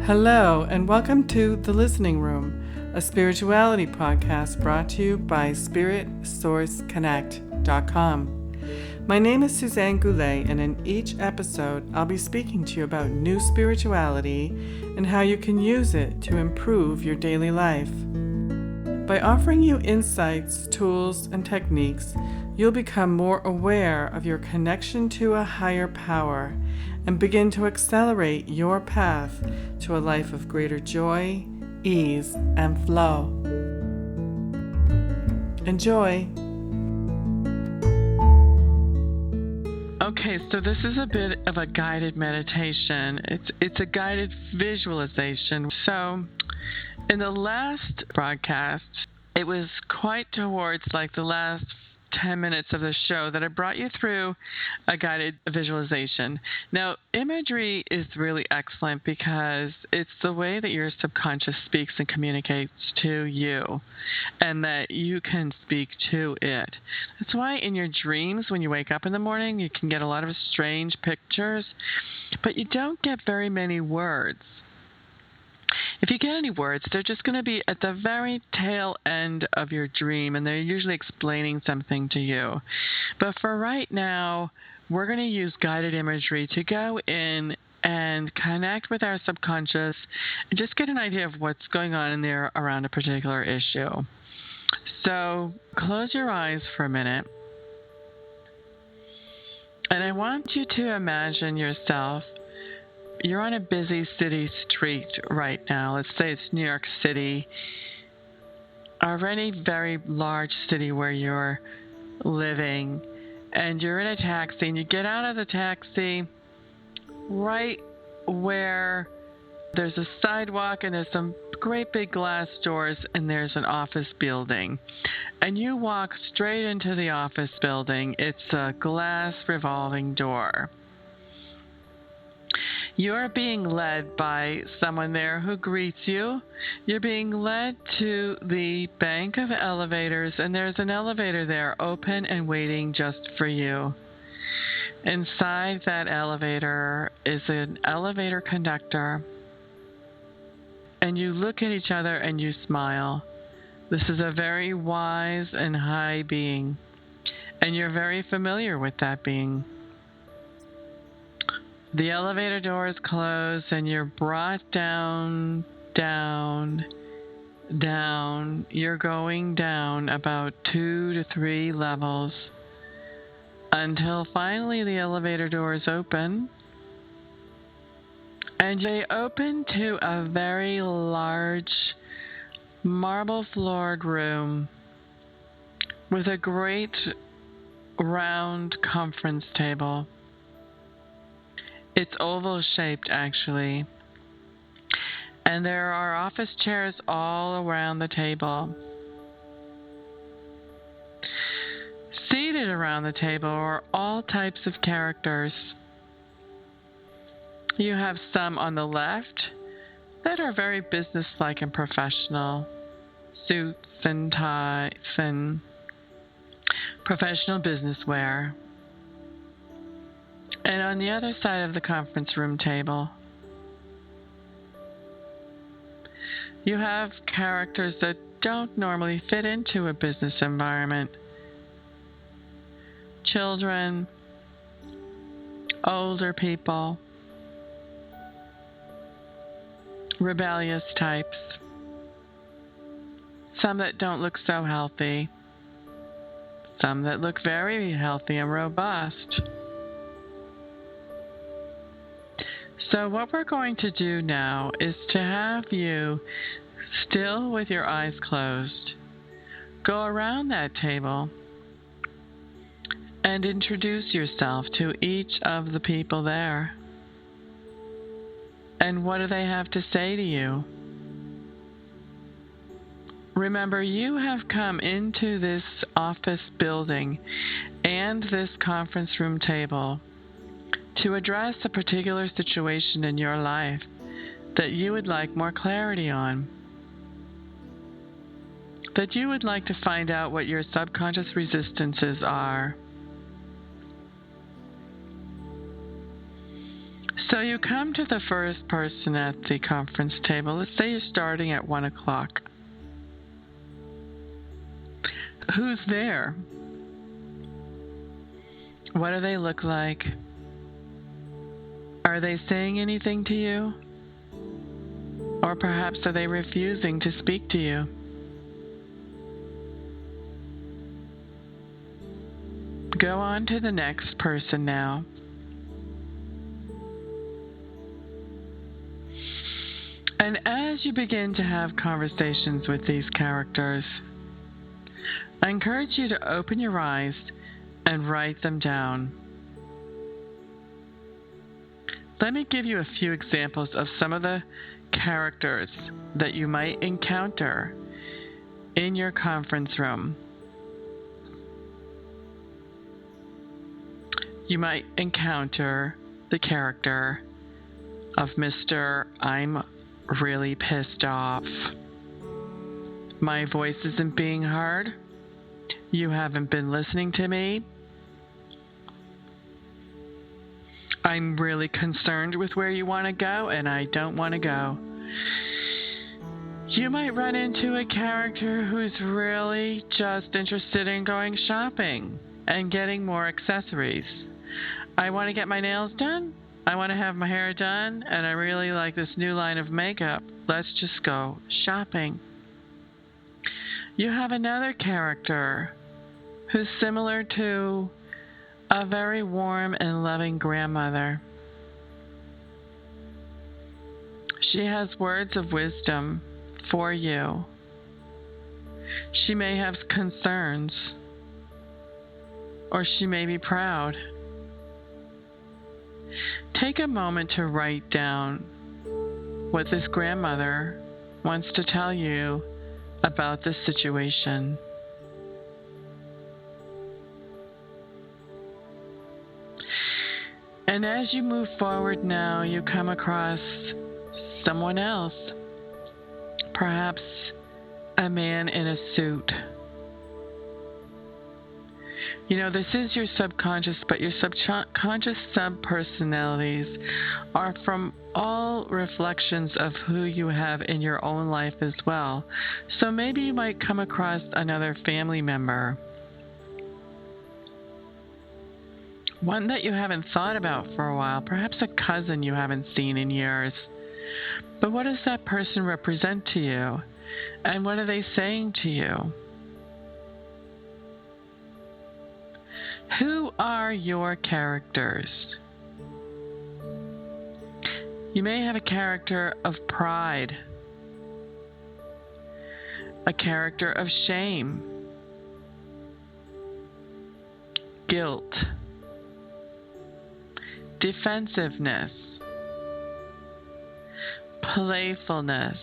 Hello, and welcome to The Listening Room, a spirituality podcast brought to you by SpiritSourceConnect.com. My name is Suzanne Goulet, and in each episode, I'll be speaking to you about new spirituality and how you can use it to improve your daily life. By offering you insights, tools, and techniques, you'll become more aware of your connection to a higher power and begin to accelerate your path to a life of greater joy, ease, and flow. Enjoy. Okay, so this is a bit of a guided meditation. It's a guided visualization. So in the last broadcast, it was quite towards like the last 10 minutes of the show that I brought you through a guided visualization. Now, imagery is really excellent because it's the way that your subconscious speaks and communicates to you, and that you can speak to it. That's why in your dreams, when you wake up in the morning, you can get a lot of strange pictures, but you don't get very many words. If you get any words, they're just going to be at the very tail end of your dream, and they're usually explaining something to you. But for right now, we're going to use guided imagery to go in and connect with our subconscious and just get an idea of what's going on in there around a particular issue. So close your eyes for a minute, and I want you to imagine yourself. You're on a busy city street right now. Let's say it's New York City or any very large city where you're living, and you're in a taxi, and you get out of the taxi right where there's a sidewalk and there's some great big glass doors, and there's an office building. And you walk straight into the office building. It's a glass revolving door. You're being led by someone there who greets you. You're being led to the bank of elevators, and there's an elevator there open and waiting just for you. Inside that elevator is an elevator conductor, and you look at each other and you smile. This is a very wise and high being, and you're very familiar with that being. The elevator doors close, and you're brought down. You're going down about 2 to 3 levels until finally the elevator doors open. And they open to a very large marble-floored room with a great round conference table. It's oval-shaped, actually. And there are office chairs all around the table. Seated around the table are all types of characters. You have some on the left that are very businesslike and professional. Suits and ties and professional business wear. And on the other side of the conference room table, you have characters that don't normally fit into a business environment. Children, older people, rebellious types, some that don't look so healthy, some that look very healthy and robust. So what we're going to do now is to have you, still with your eyes closed, go around that table and introduce yourself to each of the people there. And what do they have to say to you? Remember, you have come into this office building and this conference room table to address a particular situation in your life that you would like more clarity on, that you would like to find out what your subconscious resistances are. So you come to the first person at the conference table. Let's say you're starting at 1 o'clock. Who's there? What do they look like? Are they saying anything to you? Or perhaps are they refusing to speak to you? Go on to the next person now. And as you begin to have conversations with these characters, I encourage you to open your eyes and write them down. Let me give you a few examples of some of the characters that you might encounter in your conference room. You might encounter the character of Mr. I'm really pissed off. My voice isn't being heard. You haven't been listening to me. I'm really concerned with where you want to go, and I don't want to go. You might run into a character who's really just interested in going shopping and getting more accessories. I want to get my nails done. I want to have my hair done, and I really like this new line of makeup. Let's just go shopping. You have another character who's similar to a very warm and loving grandmother. She has words of wisdom for you. She may have concerns, or she may be proud. Take a moment to write down what this grandmother wants to tell you about this situation. And as you move forward now, you come across someone else, perhaps a man in a suit. You know, this is your subconscious, but your subconscious subpersonalities are from all reflections of who you have in your own life as well. So maybe you might come across another family member, one that you haven't thought about for a while, perhaps a cousin you haven't seen in years. But what does that person represent to you? And what are they saying to you? Who are your characters? You may have a character of pride, a character of shame, guilt, defensiveness, playfulness,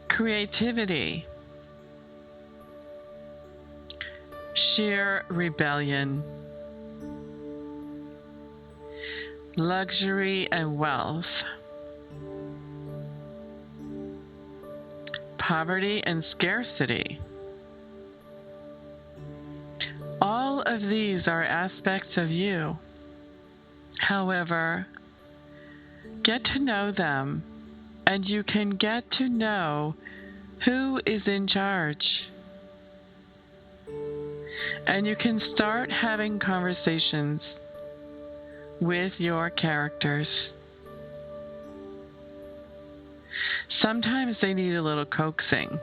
creativity, sheer rebellion, luxury and wealth, poverty and scarcity. All of these are aspects of you. However, get to know them, and you can get to know who is in charge. And you can start having conversations with your characters. Sometimes they need a little coaxing.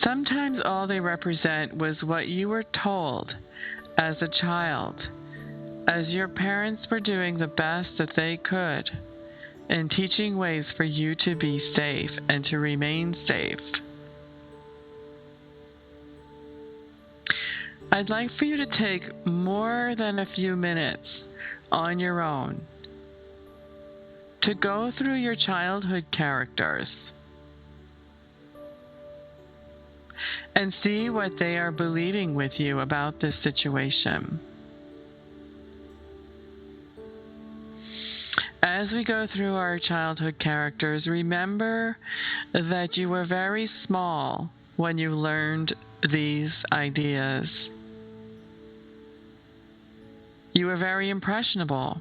Sometimes all they represent was what you were told as a child, as your parents were doing the best that they could in teaching ways for you to be safe and to remain safe. I'd like for you to take more than a few minutes on your own to go through your childhood characters and see what they are believing with you about this situation. As we go through our childhood characters, remember that you were very small when you learned these ideas. You were very impressionable.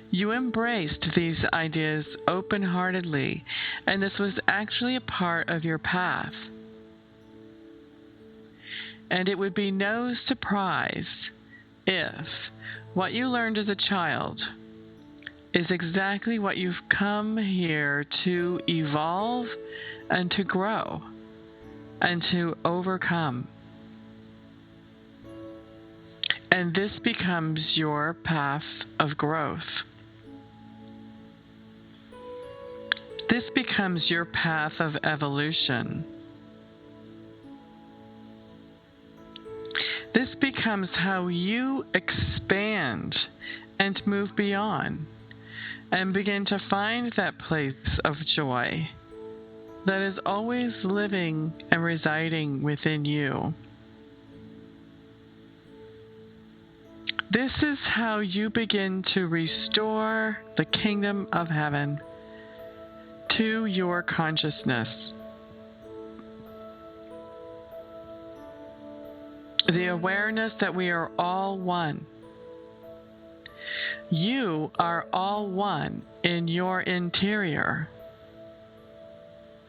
You embraced these ideas open-heartedly, and this was actually a part of your path. And it would be no surprise if what you learned as a child is exactly what you've come here to evolve and to grow and to overcome. And this becomes your path of growth. This becomes your path of evolution. This becomes how you expand and move beyond and begin to find that place of joy that is always living and residing within you. This is how you begin to restore the kingdom of heaven to your consciousness. The awareness that we are all one. You are all one in your interior.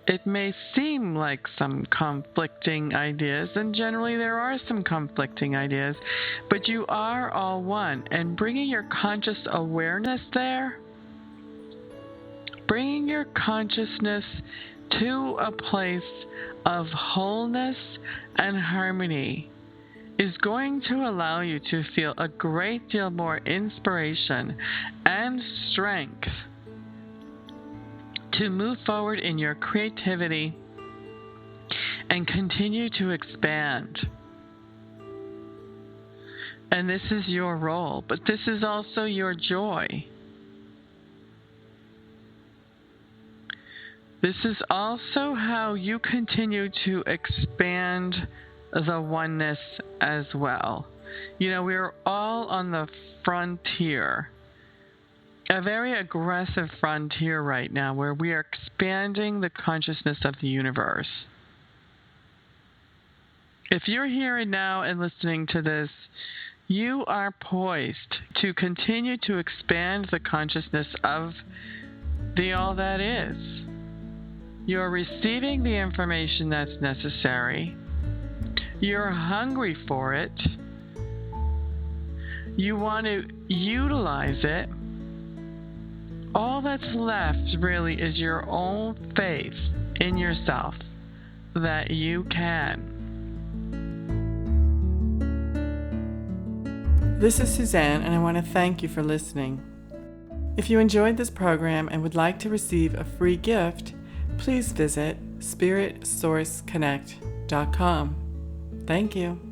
It may seem like some conflicting ideas, and generally there are some conflicting ideas, but you are all one. And bringing your conscious awareness there, bringing your consciousness to a place of wholeness and harmony is going to allow you to feel a great deal more inspiration and strength to move forward in your creativity and continue to expand. And this is your role, but this is also your joy. This is also how you continue to expand the oneness as well. You know, we're all on the frontier, a very aggressive frontier right now where we are expanding the consciousness of the universe. If you're here and now and listening to this, you are poised to continue to expand the consciousness of the all that is. You're receiving the information that's necessary. You're hungry for it. You want to utilize it. All that's left really is your own faith in yourself that you can. This is Suzanne, and I want to thank you for listening. If you enjoyed this program and would like to receive a free gift, please visit spiritsourceconnect.com. Thank you.